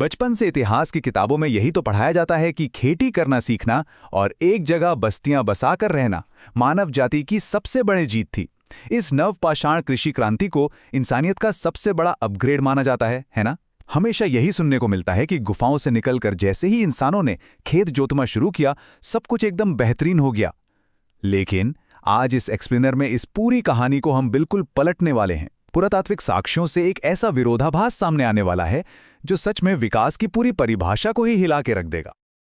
बचपन से इतिहास की किताबों में यही तो पढ़ाया जाता है कि खेती करना सीखना और एक जगह बस्तियां बसाकर रहना मानव जाति की सबसे बड़ी जीत थी। इस नवपाषाण कृषि क्रांति को इंसानियत का सबसे बड़ा अपग्रेड माना जाता है ना? हमेशा यही सुनने को मिलता है कि गुफाओं से निकलकर जैसे ही इंसानों ने खेत जोतना शुरू किया, सब कुछ एकदम बेहतरीन हो गया। लेकिन आज इस एक्सप्लेनर में इस पूरी कहानी को हम बिल्कुल पलटने वाले हैं। पुरातात्विक साक्ष्यों से एक ऐसा विरोधाभास सामने आने वाला है जो सच में विकास की पूरी परिभाषा को ही हिला के रख देगा।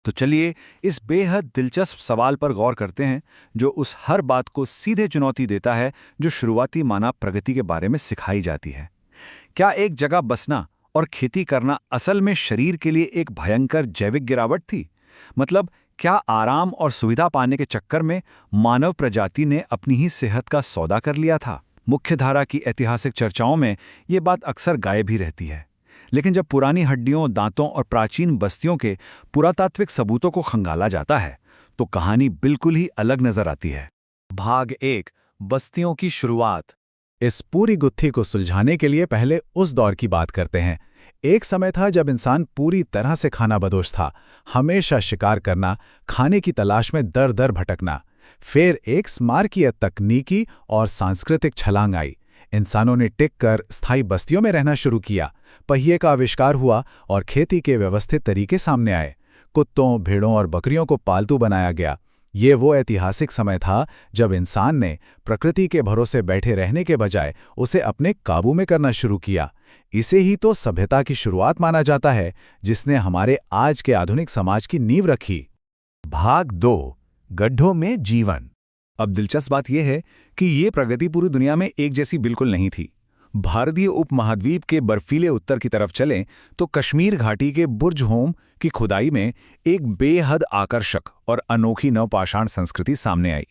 तो चलिए इस बेहद दिलचस्प सवाल पर गौर करते हैं, जो उस हर बात को सीधे चुनौती देता है जो शुरुआती मानव प्रगति के बारे में सिखाई जाती है। क्या एक जगह बसना और खेती करना असल में शरीर के लिए एक भयंकर जैविक गिरावट थी? मतलब क्या आराम और सुविधा पाने के चक्कर में मानव प्रजाति ने अपनी ही सेहत का सौदा कर लिया था? मुख्यधारा की ऐतिहासिक चर्चाओं में ये बात अक्सर गायब ही रहती है, लेकिन जब पुरानी हड्डियों, दांतों और प्राचीन बस्तियों के पुरातात्विक सबूतों को खंगाला जाता है तो कहानी बिल्कुल ही अलग नजर आती है। भाग 1, बस्तियों की शुरुआत। इस पूरी गुत्थी को सुलझाने के लिए पहले उस दौर की बात करते हैं। एक समय था जब इंसान पूरी तरह से खानाबदोश था, हमेशा शिकार करना, खाने की तलाश में दर दर भटकना। फिर एक स्मारकीय तकनीकी और सांस्कृतिक छलांग आई। इंसानों ने टिक कर स्थायी बस्तियों में रहना शुरू किया। पहिए का आविष्कार हुआ और खेती के व्यवस्थित तरीके सामने आए। कुत्तों, भेड़ों और बकरियों को पालतू बनाया गया। ये वो ऐतिहासिक समय था जब इंसान ने प्रकृति के भरोसे बैठे रहने के बजाय उसे अपने काबू में करना शुरू किया। इसे ही तो सभ्यता की शुरुआत माना जाता है, जिसने हमारे आज के आधुनिक समाज की नींव रखी। भाग 2, गड्ढों में जीवन। अब दिलचस्प बात यह है कि ये प्रगति पूरी दुनिया में एक जैसी बिल्कुल नहीं थी। भारतीय उपमहाद्वीप के बर्फीले उत्तर की तरफ चलें तो कश्मीर घाटी के बुर्ज होम की खुदाई में एक बेहद आकर्षक और अनोखी नवपाषाण संस्कृति सामने आई।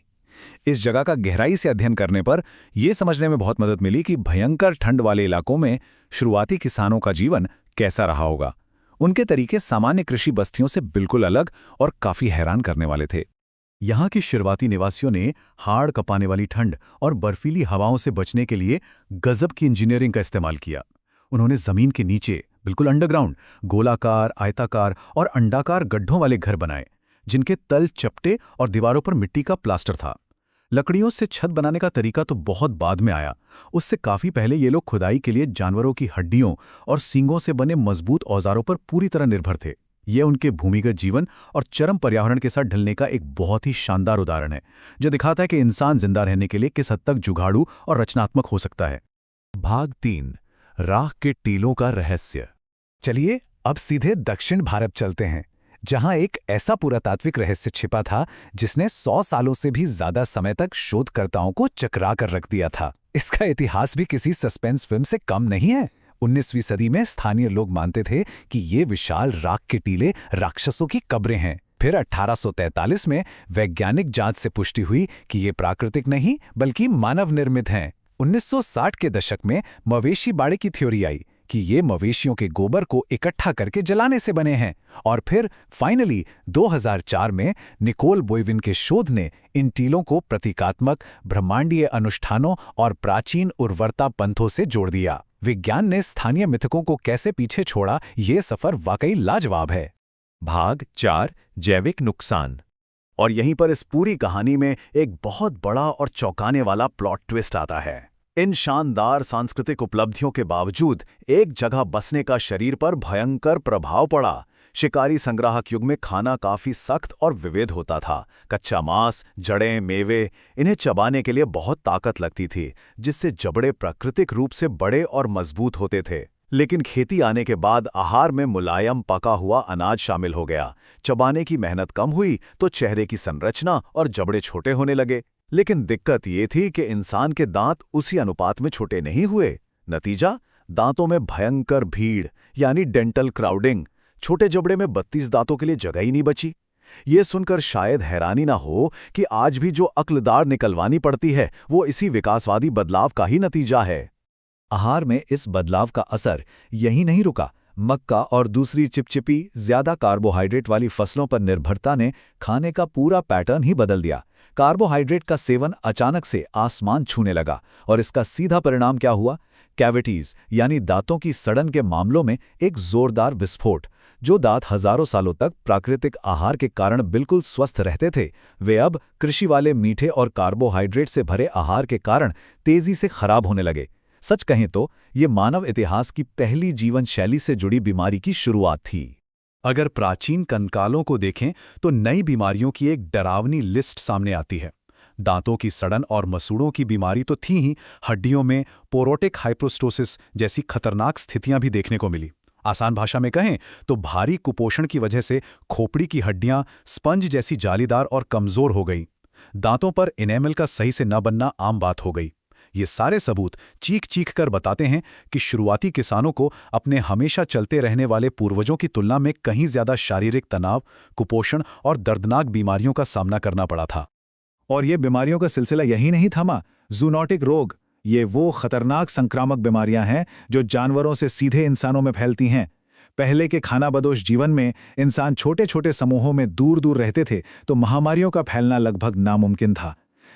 इस जगह का गहराई से अध्ययन करने पर यह समझने में बहुत मदद मिली कि भयंकर ठंड वाले इलाकों में शुरुआती किसानों का जीवन कैसा रहा होगा। उनके तरीके सामान्य कृषि बस्तियों से बिल्कुल अलग और काफी हैरान करने वाले थे। यहाँ के शुरुआती निवासियों ने हाड़ कपाने वाली ठंड और बर्फीली हवाओं से बचने के लिए गजब की इंजीनियरिंग का इस्तेमाल किया। उन्होंने जमीन के नीचे बिल्कुल अंडरग्राउंड गोलाकार, आयताकार और अंडाकार गड्ढों वाले घर बनाए, जिनके तल चपटे और दीवारों पर मिट्टी का प्लास्टर था। लकड़ियों से छत बनाने का तरीका तो बहुत बाद में आया। उससे काफी पहले ये लोग खुदाई के लिए जानवरों की हड्डियों और सींगों से बने मजबूत औजारों पर पूरी तरह निर्भर थे। ये उनके भूमिगत जीवन और चरम पर्यावरण के साथ ढलने का एक बहुत ही शानदार उदाहरण है, जो दिखाता है कि इंसान जिंदा रहने के लिए किस हद तक जुगाड़ू और रचनात्मक हो सकता है। भाग 3, राख के टीलों का रहस्य। चलिए अब सीधे दक्षिण भारत चलते हैं, जहां एक ऐसा पुरातात्विक रहस्य छिपा था जिसने 100 सालों से भी ज्यादा समय तक शोधकर्ताओं को चकरा कर रख दिया था। इसका इतिहास भी किसी सस्पेंस फिल्म से कम नहीं है। 19वीं सदी में स्थानीय लोग मानते थे कि ये विशाल राख के टीले राक्षसों की कब्रें हैं। फिर 1843 में वैज्ञानिक जांच से पुष्टि हुई कि ये प्राकृतिक नहीं बल्कि मानव निर्मित हैं। 1960 के दशक में मवेशी बाड़े की थ्योरी आई कि ये मवेशियों के गोबर को इकट्ठा करके जलाने से बने हैं। और फिर फाइनली 2004 में निकोल बोइविन के शोध ने इन टीलों को प्रतीकात्मक ब्रह्मांडीय अनुष्ठानों और प्राचीन उर्वरता पंथों से जोड़ दिया। विज्ञान ने स्थानीय मिथकों को कैसे पीछे छोड़ा, ये सफर वाकई लाजवाब है। भाग 4, जैविक नुकसान। और यहीं पर इस पूरी कहानी में एक बहुत बड़ा और चौंकाने वाला प्लॉट ट्विस्ट आता है। इन शानदार सांस्कृतिक उपलब्धियों के बावजूद एक जगह बसने का शरीर पर भयंकर प्रभाव पड़ा। शिकारी संग्राहक युग में खाना काफी सख्त और विविध होता था। कच्चा मांस, जड़ें, मेवे, इन्हें चबाने के लिए बहुत ताकत लगती थी, जिससे जबड़े प्राकृतिक रूप से बड़े और मजबूत होते थे। लेकिन खेती आने के बाद आहार में मुलायम पका हुआ अनाज शामिल हो गया। चबाने की मेहनत कम हुई तो चेहरे की संरचना और जबड़े छोटे होने लगे। लेकिन दिक्कत ये थी कि इंसान के दांत उसी अनुपात में छोटे नहीं हुए। नतीजा, दांतों में भयंकर भीड़ यानी डेंटल क्राउडिंग। छोटे जबड़े में 32 दांतों के लिए जगह ही नहीं बची। ये सुनकर शायद हैरानी ना हो कि आज भी जो अक्लदार निकलवानी पड़ती है वो इसी विकासवादी बदलाव का ही नतीजा है। आहार में इस बदलाव का असर यही नहीं रुका। मक्का और दूसरी चिपचिपी, ज्यादा कार्बोहाइड्रेट वाली फसलों पर निर्भरता ने खाने का पूरा पैटर्न ही बदल दिया। कार्बोहाइड्रेट का सेवन अचानक से आसमान छूने लगा और इसका सीधा परिणाम क्या हुआ? कैविटीज यानी दांतों की सड़न के मामलों में एक जोरदार विस्फोट। जो दांत हजारों सालों तक प्राकृतिक आहार के कारण बिल्कुल स्वस्थ रहते थे, वे अब कृषि वाले मीठे और कार्बोहाइड्रेट से भरे आहार के कारण तेजी से खराब होने लगे। सच कहें तो ये मानव इतिहास की पहली जीवन शैली से जुड़ी बीमारी की शुरुआत थी। अगर प्राचीन कंकालों को देखें तो नई बीमारियों की एक डरावनी लिस्ट सामने आती है। दांतों की सड़न और मसूड़ों की बीमारी तो थी ही, हड्डियों में पोरोटिक हाइपोस्टोसिस जैसी खतरनाक स्थितियां भी देखने को मिली। आसान भाषा में कहें तो भारी कुपोषण की वजह से खोपड़ी की हड्डियां स्पंज जैसी जालीदार और कमजोर हो गई। दांतों पर इनेमल का सही से न बनना आम बात हो गई। ये सारे सबूत चीख चीख कर बताते हैं कि शुरुआती किसानों को अपने हमेशा चलते रहने वाले पूर्वजों की तुलना में कहीं ज्यादा शारीरिक तनाव, कुपोषण और दर्दनाक बीमारियों का सामना करना पड़ा था। और ये बीमारियों का सिलसिला यही नहीं थमा। जूनोटिक रोग, ये वो खतरनाक संक्रामक बीमारियां हैं जो जानवरों से सीधे इंसानों में फैलती हैं। पहले के खानाबदोश जीवन में इंसान छोटे छोटे समूहों में दूर दूर रहते थे, तो महामारियों का फैलना लगभग नामुमकिन था।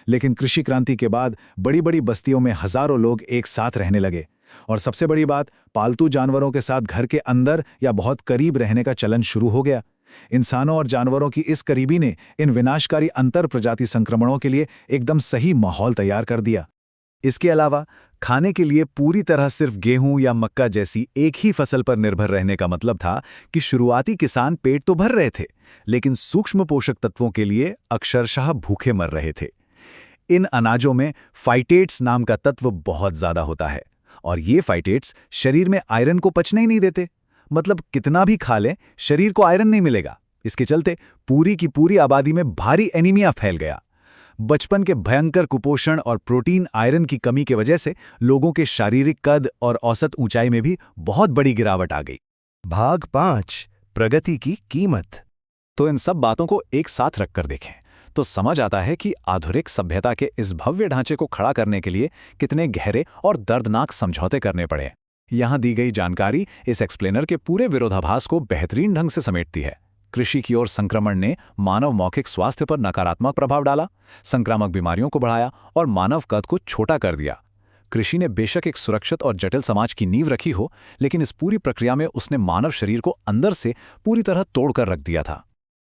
लेकिन कृषि क्रांति के बाद बड़ी बड़ी बस्तियों में हजारों लोग एक साथ रहने लगे। और सबसे बड़ी बात, पालतू जानवरों के साथ घर के अंदर या बहुत करीब रहने का चलन शुरू हो गया। इंसानों और जानवरों की इस करीबी ने इन विनाशकारी अंतर प्रजाति संक्रमणों के लिए एकदम सही माहौल तैयार कर दिया। इसके अलावा खाने के लिए पूरी तरह सिर्फ गेहूं या मक्का जैसी एक ही फसल पर निर्भर रहने का मतलब था कि शुरुआती किसान पेट तो भर रहे थे, लेकिन सूक्ष्म पोषक तत्वों के लिए अक्षरशः भूखे मर रहे थे। इन अनाजों में फाइटेट्स नाम का तत्व बहुत ज्यादा होता है, और ये फाइटेट्स शरीर में आयरन को पचने ही नहीं देते। मतलब कितना भी खा लें, शरीर को आयरन नहीं मिलेगा। इसके चलते पूरी की पूरी आबादी में भारी एनीमिया फैल गया। बचपन के भयंकर कुपोषण और प्रोटीन आयरन की कमी की वजह से लोगों के शारीरिक कद और औसत ऊंचाई में भी बहुत बड़ी गिरावट आ गई। भाग 5, प्रगति की कीमत। तो इन सब बातों को एक साथ रखकर देखें तो समझ आता है कि आधुनिक सभ्यता के इस भव्य ढांचे को खड़ा करने के लिए कितने गहरे और दर्दनाक समझौते करने पड़े। यहाँ दी गई जानकारी इस एक्सप्लेनर के पूरे विरोधाभास को बेहतरीन ढंग से समेटती है। कृषि की ओर संक्रमण ने मानव मौखिक स्वास्थ्य पर नकारात्मक प्रभाव डाला, संक्रामक बीमारियों को बढ़ाया और मानव कद को छोटा कर दिया। कृषि ने बेशक एक सुरक्षित और जटिल समाज की नींव रखी हो, लेकिन इस पूरी प्रक्रिया में उसने मानव शरीर को अंदर से पूरी तरह तोड़कर रख दिया था।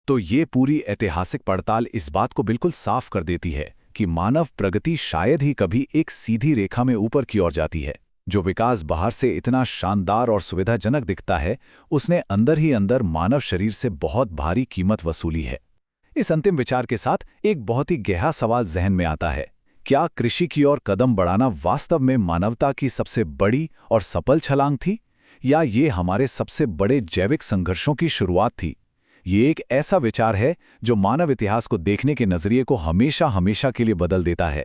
तो ये पूरी ऐतिहासिक पड़ताल इस बात को बिल्कुल साफ कर देती है कि मानव प्रगति शायद ही कभी एक सीधी रेखा में ऊपर की ओर जाती है। जो विकास बाहर से इतना शानदार और सुविधाजनक दिखता है, उसने अंदर ही अंदर मानव शरीर से बहुत भारी कीमत वसूली है। इस अंतिम विचार के साथ एक बहुत ही गहरा सवाल जहन में आता है, क्या कृषि की ओर कदम बढ़ाना वास्तव में मानवता की सबसे बड़ी और सफल छलांग थी, या ये हमारे सबसे बड़े जैविक संघर्षों की शुरुआत थी? ये एक ऐसा विचार है जो मानव इतिहास को देखने के नजरिए को हमेशा हमेशा के लिए बदल देता है।